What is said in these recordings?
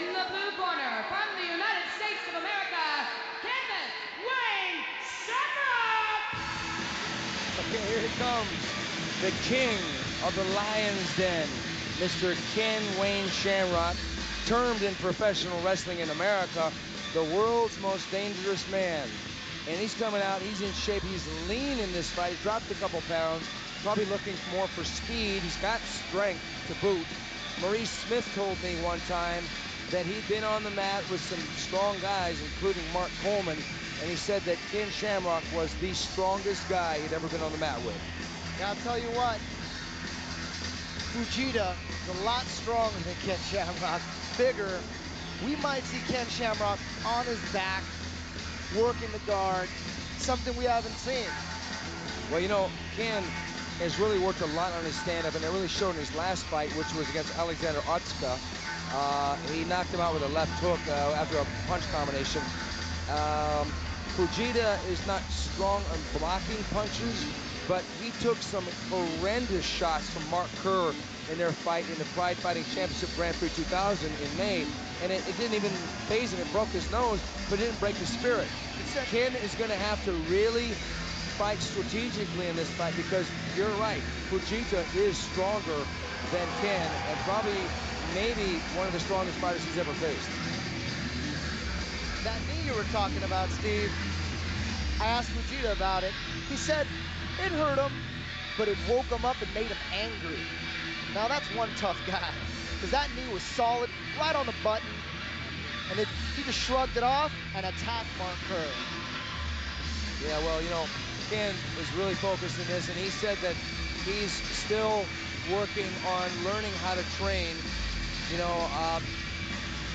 In the blue corner, from the United States of America, Kenneth Wayne Shamrock! Okay, here he comes. The king of the Lion's Den, Mr. Ken Wayne Shamrock, termed in professional wrestling in America, the world's most dangerous man. And he's coming out, he's in shape, he's lean in this fight. He dropped a couple pounds, probably looking more for speed. He's got strength to boot. Maurice Smith told me one time that he'd been on the mat with some strong guys, including Mark Coleman, and he said that Ken Shamrock was the strongest guy he'd ever been on the mat with. Yeah, I'll tell you what, Fujita is a lot stronger than Ken Shamrock, bigger. We might see Ken Shamrock on his back, working the guard, something we haven't seen. Well, you know, Ken has really worked a lot on his stand-up, and it really showed in his last fight, which was against Alexander Otska. He knocked him out with a left hook after a punch combination. Fujita is not strong on blocking punches, but he took some horrendous shots from Mark Kerr in their fight in the Pride Fighting Championship Grand Prix 2000 in May, and it didn't even phase him. It broke his nose, but it didn't break his spirit. Ken is going to have to really fight strategically in this fight, because you're right, Fujita is stronger than Ken, and probably maybe one of the strongest fighters he's ever faced. That knee you were talking about, Steve, I asked Fujita about it. He said it hurt him, but it woke him up and made him angry. Now that's one tough guy, because that knee was solid, right on the button, and he just shrugged it off and attacked Mark Kerr. Yeah, well, you know, Ken is really focused in this, and he said that he's still working on learning how to train. You know,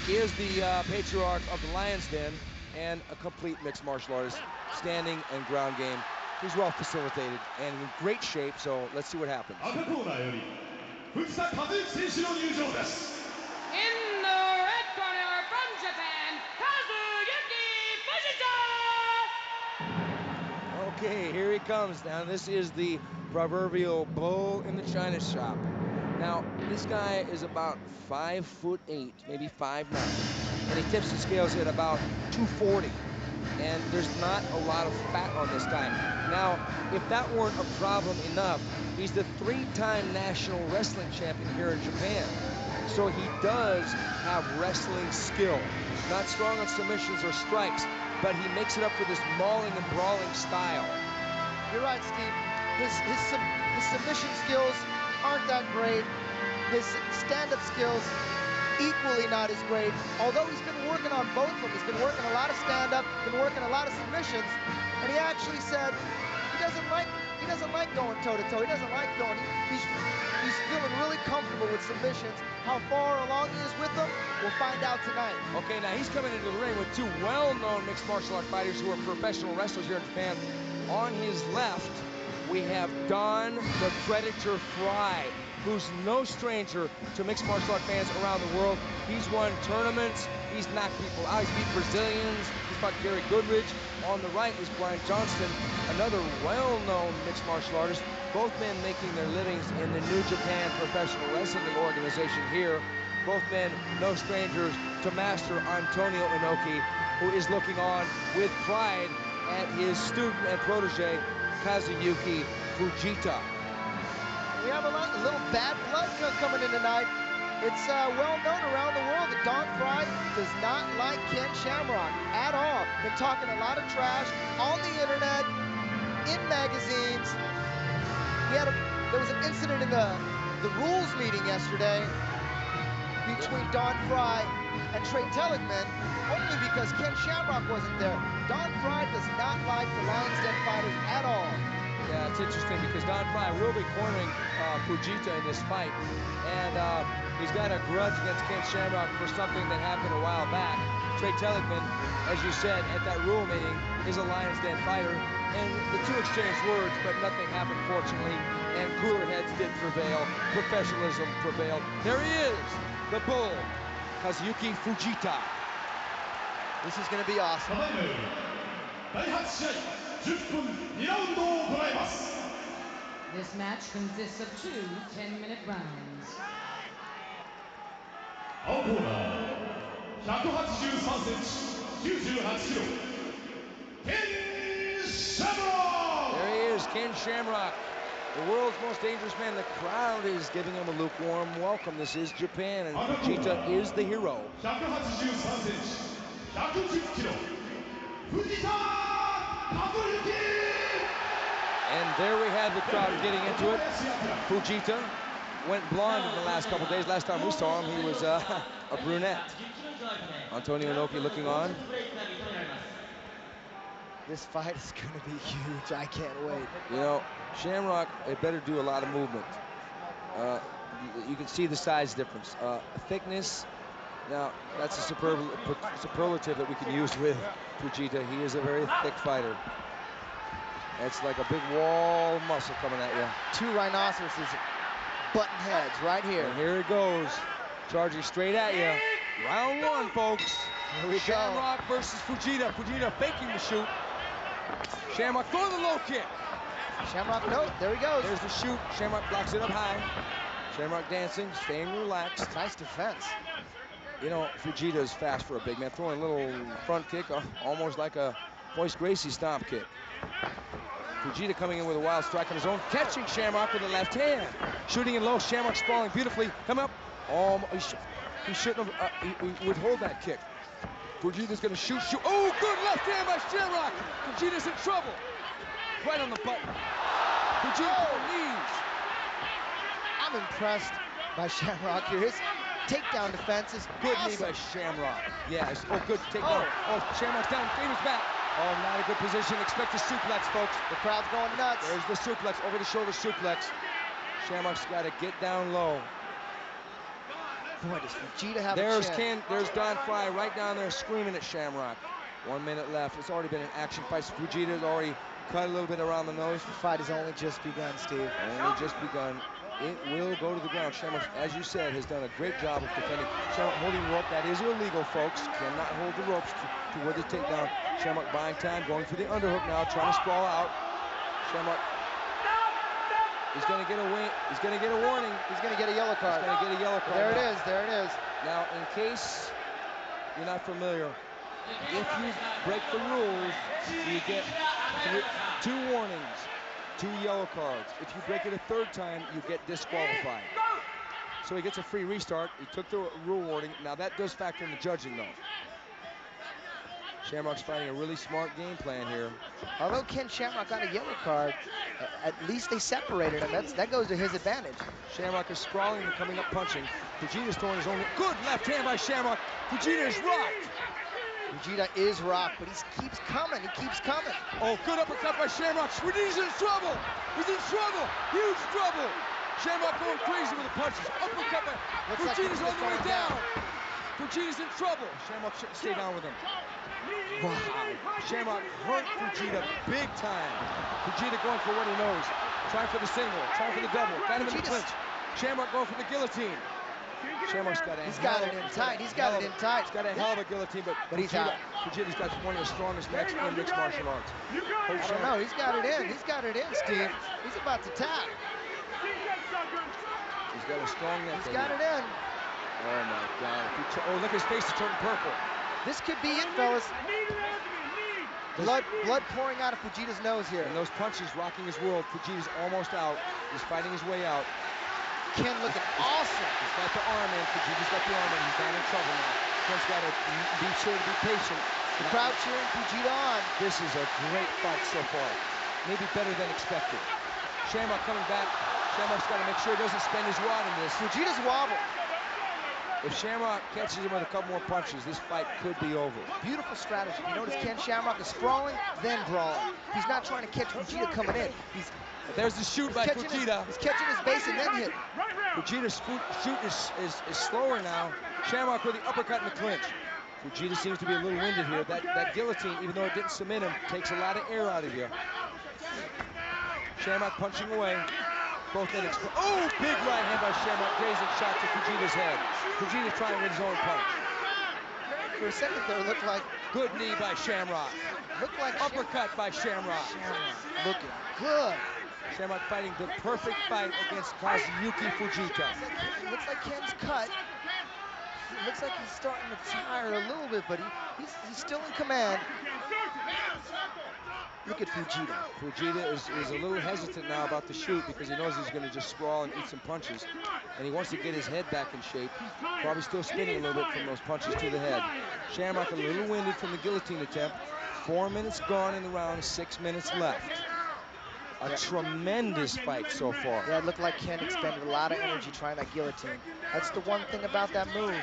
he is the patriarch of the Lion's Den and a complete mixed martial artist, standing and ground game. He's well facilitated and in great shape, so let's see what happens. In the red corner, from Japan, KAZUYUKI Fujita! Okay, here he comes. Now, this is the proverbial bull in the china shop. Now, this guy is about 5'8", maybe 5'9", and he tips the scales at about 240. And there's not a lot of fat on this guy. Now, if that weren't a problem enough, he's the 3-time national wrestling champion here in Japan. So he does have wrestling skill. Not strong on submissions or strikes, but he makes it up with his mauling and brawling style. You're right, Steve. His submission skills aren't that great. His stand-up skills equally not as great, although he's been working on both of them. He's been working a lot of stand-up, been working a lot of submissions, and he actually said he doesn't like going toe-to-toe. He doesn't like going. He's feeling really comfortable with submissions. How far along he is with them, we'll find out tonight. Okay, now he's coming into the ring with two well-known mixed martial art fighters who are professional wrestlers here in Japan. On his left, we have Don the Predator Fry, who's no stranger to mixed martial art fans around the world. He's won tournaments, he's knocked people out, he's beat Brazilians, he's fought Gary Goodridge. On the right is Brian Johnston, another well-known mixed martial artist. Both men making their livings in the New Japan Professional Wrestling Organization here. Both men no strangers to Master Antonio Inoki, who is looking on with pride at his student and protege, KAZUYUKI Fujita. We have a little bad blood coming in tonight. It's well known around the world that Don Fry does not like Ken Shamrock at all. Been talking a lot of trash on the internet, in magazines. There was an incident in the rules meeting yesterday between Don Fry and Trey Telligman, only because Ken Shamrock wasn't there. Don Fry does not like the Lion's Den fighters at all. Yeah, it's interesting because Don Fry will be cornering Fujita in this fight, and he's got a grudge against Ken Shamrock for something that happened a while back. Trey Telligman, as you said, at that rule meeting, is a Lion's Den fighter, and the two exchanged words, but nothing happened, fortunately, and cooler heads did prevail. Professionalism prevailed. There he is, the bull, KAZUYUKI Fujita. This is going to be awesome. This match consists of 2 10-minute rounds. There he is, Ken Shamrock, the world's most dangerous man. The crowd is giving him a lukewarm welcome. This is Japan, and Fujita is the hero. And there we have the crowd getting into it. Fujita went blonde in the last couple days. Last time we saw him, he was a brunette. Antonio Inoki looking on. This fight is going to be huge. I can't wait. You know, Shamrock, it better do a lot of movement. You can see the size difference. Thickness, now that's a superlative that we can use with Fujita. He is a very thick fighter. That's like a big wall of muscle coming at you. Two rhinoceroses, button heads right here. And here it goes, charging straight at you. Round one, folks. Here we Shamrock versus Fujita. Fujita faking the shoot. Shamrock throwing the low kick. Shamrock, no, there he goes. There's the shoot. Shamrock blocks it up high. Shamrock dancing, staying relaxed. Nice defense. You know, Fujita is fast for a big man, throwing a little front kick, almost like a Royce Gracie stomp kick. Fujita coming in with a wild strike on his own, catching Shamrock with the left hand. Shooting in low, Shamrock sprawling beautifully. Come up. He shouldn't have, he would hold that kick. Fujita's gonna shoot. Oh, good left hand by Shamrock. Fujita's in trouble. Right on the button. Fujita to the knees. I'm impressed by Shamrock here. His takedown defense is good. Awesome. Knee by Shamrock. Yes. Oh, good takedown. Oh, Shamrock's down. Famous back. Oh, not a good position. Expect a suplex, folks. The crowd's going nuts. There's the suplex, over the shoulder suplex. Shamrock's got to get down low. Boy, does Fujita have a chin. There's Don Frye right down there screaming at Shamrock. 1 minute left. It's already been an action fight. Fujita's already cut a little bit around the nose. The fight has only just begun, Steve. Only just begun. It will go to the ground. Shamrock, as you said, has done a great job of defending. Shamrock holding the rope. That is illegal, folks. Cannot hold the ropes to where they take down. Shamrock buying time, going for the underhook now, trying to sprawl out. Shamrock, he's going to get a win. He's going to get a warning. He's going to get a yellow card. He's going to get a yellow card. There it is. There it is. Now, in case you're not familiar, if you break the rules, you get 2 warnings, 2 yellow cards. If you break it a 3rd time, you get disqualified. So he gets a free restart. He took the rule warning. Now that does factor in the judging, though. Shamrock's fighting a really smart game plan here. Although Ken Shamrock got a yellow card, at least they separated him. That goes to his advantage. Shamrock is sprawling and coming up punching. Fujita's throwing his own. Good left hand by Shamrock. Fujita is rocked. Fujita is rocked, but he keeps coming. He keeps coming. Oh, good uppercut by Shamrock. Fujita's in trouble. He's in trouble. Huge trouble. Shamrock going crazy with the punches. Uppercut by Fujita's on the way down. Fujita's in trouble. Shamrock shouldn't stay down with him. Wow. Shamrock hurt Fujita big time. Fujita going for what he knows. Trying for the single, trying for the double. Got him in the clinch. Shamrock going for the guillotine. Shamrock's got He's got it in tight. He's got it in tight. He's got a hell of a guillotine, but he's out. Fujita's got one of the strongest necks in mixed martial arts. I don't know. He's got it in. He's got it in, Steve. He's about to tap. He's got a strong neck. He's got it in. Oh my God. Oh, look, his face is turning purple. This could be it, fellas. Blood pouring out of Fujita's nose here. And those punches rocking his world. Fujita's almost out. He's fighting his way out. Ken looking awesome. He's got the arm in. Fujita's got the arm in. He's not in trouble now. Ken's got to be sure to be patient. The crowd cheering Fujita on. This is a great fight so far. Maybe better than expected. Shamrock coming back. Shamrock's got to make sure he doesn't spend his wad in this. Fujita's wobble. If Shamrock catches him with a couple more punches, this fight could be over. Beautiful strategy. You notice Ken Shamrock is sprawling, then brawling. He's not trying to catch Fujita coming in. There's the shoot by Fujita. He's catching his base and then hitting. Fujita's shoot is slower now. Shamrock with the uppercut in the clinch. Fujita seems to be a little winded here. That guillotine, even though it didn't submit him, takes a lot of air out of you. Shamrock punching away. Both ends. Oh, big right hand by Shamrock, grazing shot to Fujita's head. Fujita trying with his own punch. For a second there, it looked like good knee by Shamrock. Looked like uppercut by Shamrock. Looking good. Shamrock fighting the perfect fight against KAZUYUKI Fujita. Looks like Ken's cut. it looks like he's starting to tire a little bit, but he's still in command. Look at Fujita. Fujita is a little hesitant now about the shoot because he knows he's going to just sprawl and eat some punches. And he wants to get his head back in shape. Probably still spinning a little bit from those punches to the head. Shamrock a little winded from the guillotine attempt. 4 minutes gone in the round, 6 minutes left. A tremendous fight so far. Yeah, it looked like Ken expended a lot of energy trying that guillotine. That's the one thing about that move.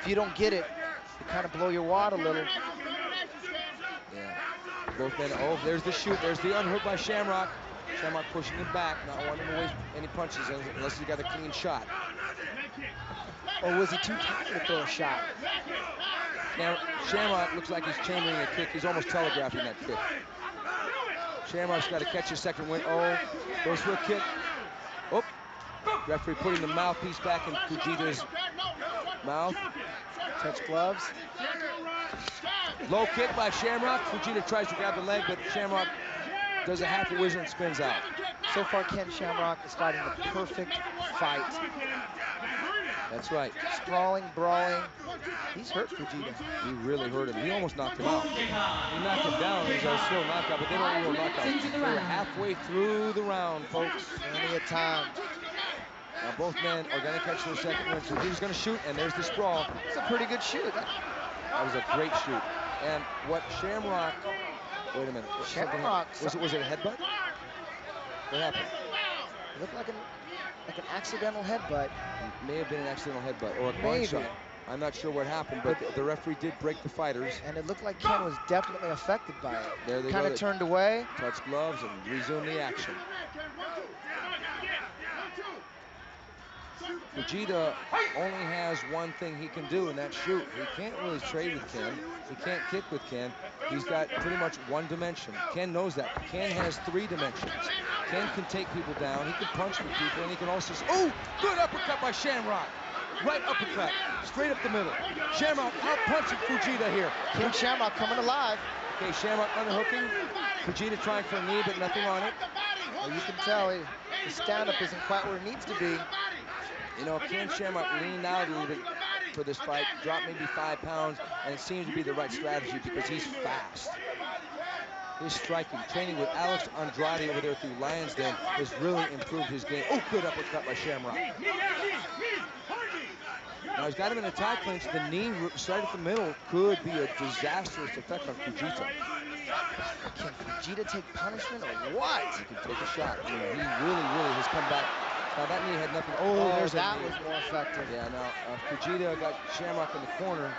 If you don't get it, you kind of blow your wad a little. Yeah. Both men, oh, there's the shoot. There's the unhook by Shamrock. Shamrock pushing him back, not wanting to waste any punches unless he got a clean shot. Or was he too tired to throw a shot? Shamrock looks like he's chambering a kick. He's almost telegraphing that kick. Shamrock's got to catch his second win. Oh, goes for a kick. Oh, referee putting the mouthpiece back in Fujita's mouth. Touch gloves. Low kick by Shamrock. Fujita tries to grab the leg, but Shamrock does a half a whizzer and spins out. So far, Ken Shamrock is fighting the perfect fight. That's right. Sprawling, brawling. He's hurt Fujita. He really hurt him. He almost knocked him out. He knocked him down. It was a slow knockout, but they don't real knockouts. They were halfway through the round, folks. Plenty of time. Now both men are going to catch their second win. Fujita's going to shoot, and there's the sprawl. It's a pretty good shoot. That was a great shoot. And what Shamrock, wait a minute. Shamrock. Was it a headbutt? What happened? It looked like an accidental headbutt. It may have been an accidental headbutt or a groin shot. I'm not sure what happened, but the referee did break the fighters. And it looked like Ken was definitely affected by it. There they kind of turned away. Touch gloves and resume the action. Fujita only has one thing he can do, and that's shoot. He can't really trade with Ken. He can't kick with Ken. He's got pretty much one dimension. Ken knows that. Ken has 3 dimensions. Ken can take people down. He can punch with people, and he can also... Oh, good uppercut by Shamrock. Right uppercut, straight up the middle. Shamrock out-punching Fujita here. Ken Shamrock coming alive. Okay, Shamrock underhooking. Fujita trying for a knee, but nothing on it. Well, you can tell his stand-up isn't quite where it needs to be. You know, Ken Shamrock leaned out a little bit for this fight, dropped maybe 5 pounds, and it seems to be the right strategy because he's fast. His striking, training with Alex Andrade over there through Lions Den has really improved his game. Oh, good uppercut by Shamrock. Now he's got him in a tie clinch. The knee right at the middle could be a disastrous effect on Fujita. Can Fujita take punishment or what? He can take a shot. I mean, he really has come back. Now that knee had nothing. Oh, there's that a knee. was more effective. Yeah, now Fujita got Shamrock in the corner.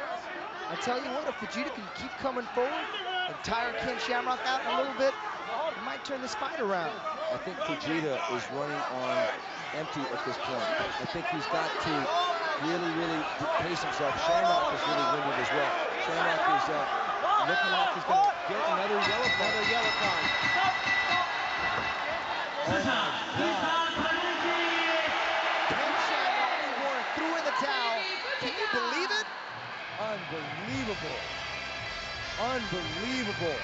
I tell you what, if Fujita can keep coming forward and tire Ken Shamrock out a little bit, it might turn this fight around. I think Fujita is running on empty at this point. I think he's got to really pace himself. Shamrock is really winded as well. Shamrock is looking like he's going to get another yellow card. Oh my God. Ken Shamrock threw in the towel. Can you believe it? Unbelievable. Unbelievable.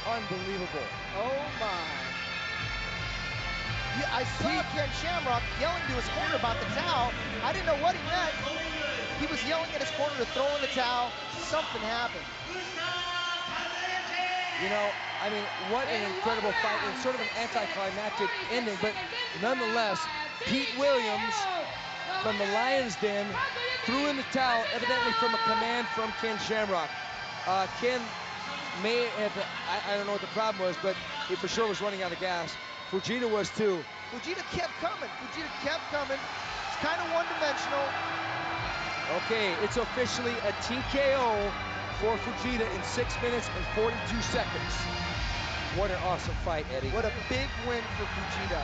Unbelievable. Oh my. Yeah, I saw Ken Shamrock yelling to his corner about the towel. I didn't know what he meant. He was yelling at his corner to throw in the towel. Something happened. You know, I mean, what an incredible fight. It's sort of an anticlimactic ending, but nonetheless, Pete Williams from the Lions Den threw in the towel, evidently from a command from Ken Shamrock. Ken may have, I don't know what the problem was, but he for sure was running out of gas. Fujita was too. Fujita kept coming. It's kind of one-dimensional. Okay, it's officially a TKO for Fujita in 6 minutes and 42 seconds. What an awesome fight, Eddie. What a big win for Fujita.